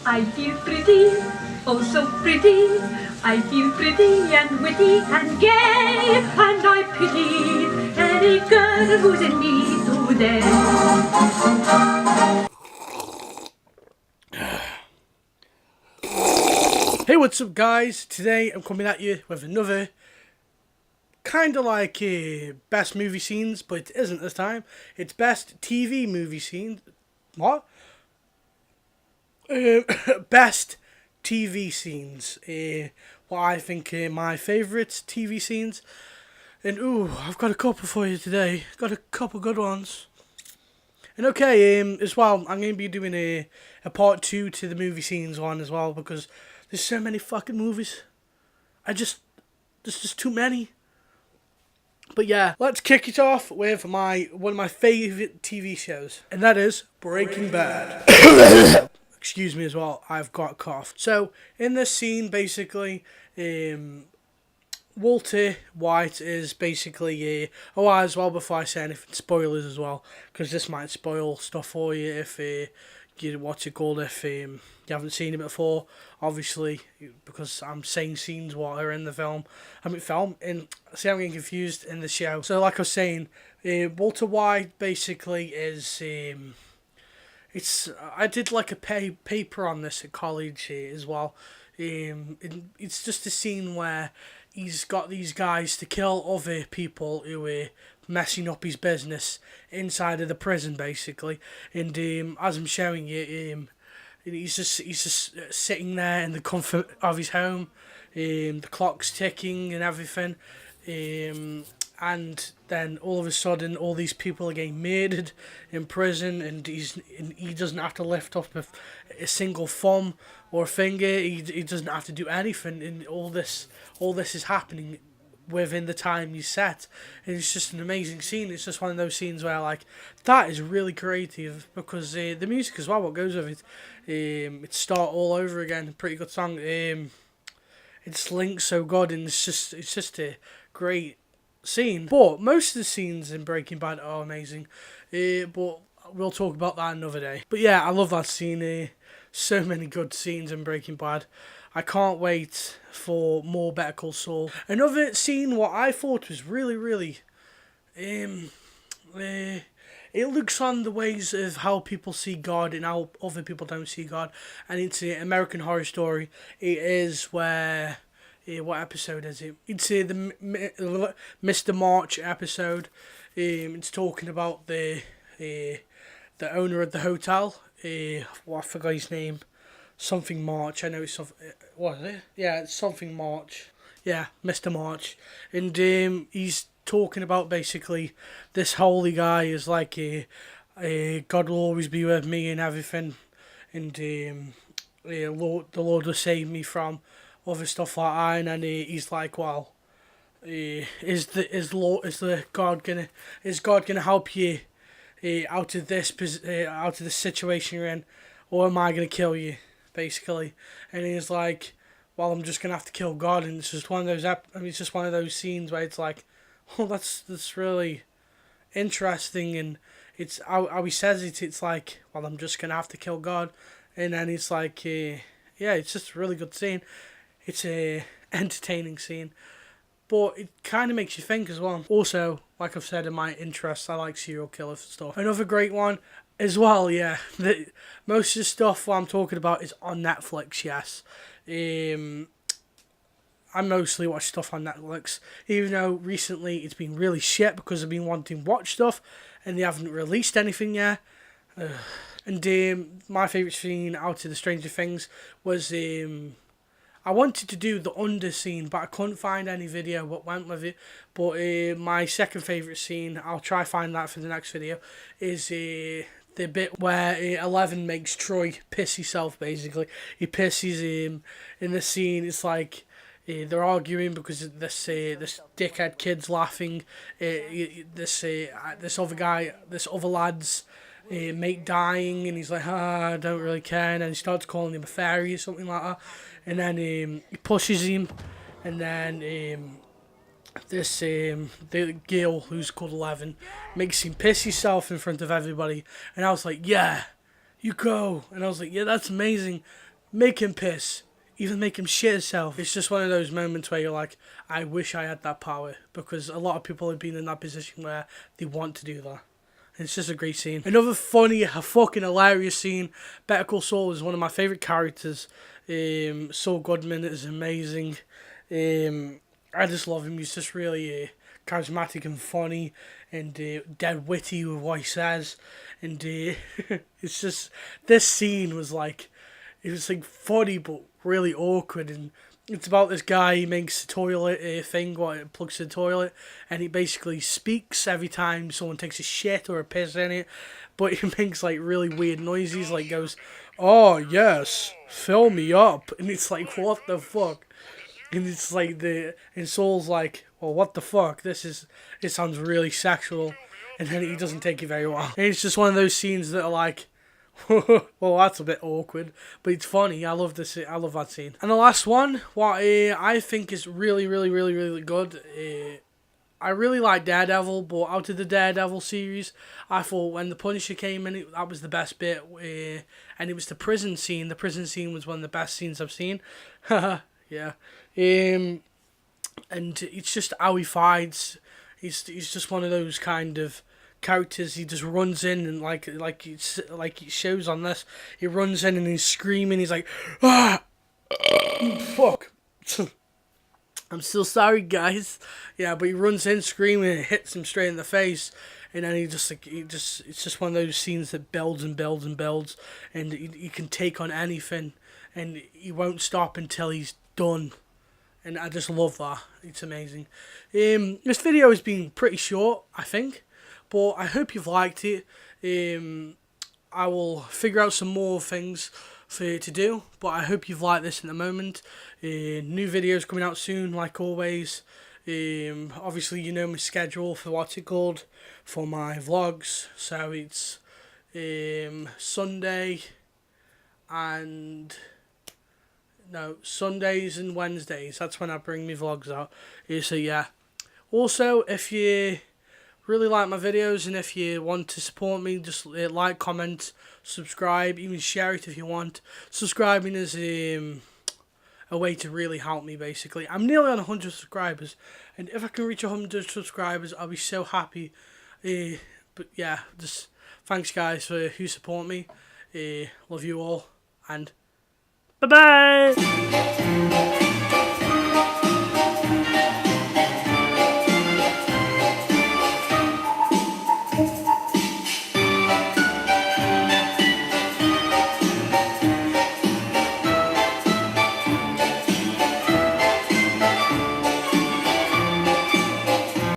I feel pretty, oh so pretty. I feel pretty and witty and gay, and I pity any girl who's in need today. Hey, what's up guys? Today I'm coming at you with another kind of like best movie scenes, but it isn't this time. It's best TV movie scenes. What? Best TV scenes. What I think are my favourite TV scenes. And ooh, I've got a couple for you today. Got a couple good ones. And okay, as well, I'm going to be doing a part 2 to the movie scenes one as well, because there's so many fucking movies. There's just too many. But yeah, let's kick it off with one of my favourite TV shows, and that is Breaking Bad. Excuse me as well, I've got a cough. So, in this scene, basically, Walter White is basically, as well, before I say anything, spoilers as well, because this might spoil stuff for you if you if you haven't seen it before, obviously, because I'm saying scenes what are in the film. I'm getting confused in the show. So like I was saying, Walter White basically is, I did like a paper on this at college as well. It's just a scene where he's got these guys to kill other people who are messing up his business inside of the prison, basically. And as I'm showing you, he's just sitting there in the comfort of his home. The clock's ticking and everything. And then all of a sudden, all these people are getting murdered in prison, and he doesn't have to lift up a single thumb or finger. He doesn't have to do anything, and all this is happening within the time he's set. And it's just an amazing scene. It's just one of those scenes where that is really creative, because the music as well, what goes with it, it's Start All Over Again, pretty good song. It's linked so good, and it's just a great scene. But most of the scenes in Breaking Bad are amazing, but we'll talk about that another day. But yeah, I love that scene. So many good scenes in Breaking Bad. I can't wait for more Better Call Saul. Another scene what I thought was really it looks on the ways of how people see God and how other people don't see God, and it's American Horror Story. It is where, what episode is it? It's the Mr. March episode. It's talking about the owner of the hotel. I forgot his name. Something March. I know it's something. What is it? Yeah, it's something March. Yeah, Mr. March, and he's talking about basically this holy guy is like God will always be with me and everything, and the Lord will save me from other stuff like that. And then he's like, well, is God gonna help you out of this situation you're in, or am I gonna kill you, basically? And he's like, well, I'm just gonna have to kill God. And it's just one of those it's just one of those scenes where it's like, oh, that's really interesting. And it's how he says it. It's like, well, I'm just gonna have to kill God. And then it's like, yeah, it's just a really good scene. It's a entertaining scene, but it kind of makes you think as well. Also, like I've said in my interests, I like serial killer stuff. Another great one as well, yeah. Most of the stuff I'm talking about is on Netflix, yes. I mostly watch stuff on Netflix, even though recently it's been really shit because I've been wanting to watch stuff and they haven't released anything yet. And my favourite scene out of the Stranger Things was I wanted to do the under scene, but I couldn't find any video what went with it. But my second favourite scene, I'll try find that for the next video, is the bit where 11 makes Troy piss himself, basically. He pisses him in the scene. It's like they're arguing because this dickhead kid's laughing. This other lad's mate dying, and he's like, I don't really care. And then he starts calling him a fairy or something like that. And then he pushes him, and then the girl who's called 11 makes him piss himself in front of everybody. And I was like, yeah, you go. And I was like, yeah, that's amazing. make him piss, even make him shit himself. It's just one of those moments where you're like, I wish I had that power, because a lot of people have been in that position where they want to do that. It's just a great scene. Another funny, fucking hilarious scene. Better Call Saul is one of my favourite characters. Saul Goodman is amazing. I just love him. He's just really charismatic and funny, and dead witty with what he says. And it's just, this scene was like, it was like funny but really awkward, and it's about this guy. He makes a toilet thing, what it plugs to the toilet, and he basically speaks every time someone takes a shit or a piss in it, but he makes like really weird noises, like goes, "Oh yes, fill me up," and it's like, what the fuck? And it's like and Saul's like, well, what the fuck? It sounds really sexual, and then he doesn't take it very well. And it's just one of those scenes that are like, well, that's a bit awkward, but it's funny. I love this. I love that scene. And the last one, what I think is really, really, really, really good. I really like Daredevil, but out of the Daredevil series, I thought when the Punisher came in, that was the best bit. And it was the prison scene. The prison scene was one of the best scenes I've seen. Yeah. And it's just how he fights. He's just one of those kind of characters. He just runs in and like it shows on this, he runs in and he's screaming, he's like, ah, fuck. I'm still sorry, guys. Yeah, but he runs in screaming and hits him straight in the face, and then it's just one of those scenes that builds and builds and builds, and he can take on anything, and he won't stop until he's done. And I just love that. It's amazing. This video has been pretty short, I think, but I hope you've liked it. I will figure out some more things for you to do, but I hope you've liked this in the moment. New videos coming out soon, like always. Obviously, you know my schedule for what's it called, for my vlogs. So it's Sundays and Wednesdays. That's when I bring my vlogs out. So yeah. Also, if you really like my videos and if you want to support me, just like, comment, subscribe, even share it if you want. Subscribing is a way to really help me, basically. I'm nearly on 100 subscribers, and if I can reach 100 subscribers, I'll be so happy. But yeah, just thanks guys for who support me. Love you all, and bye bye.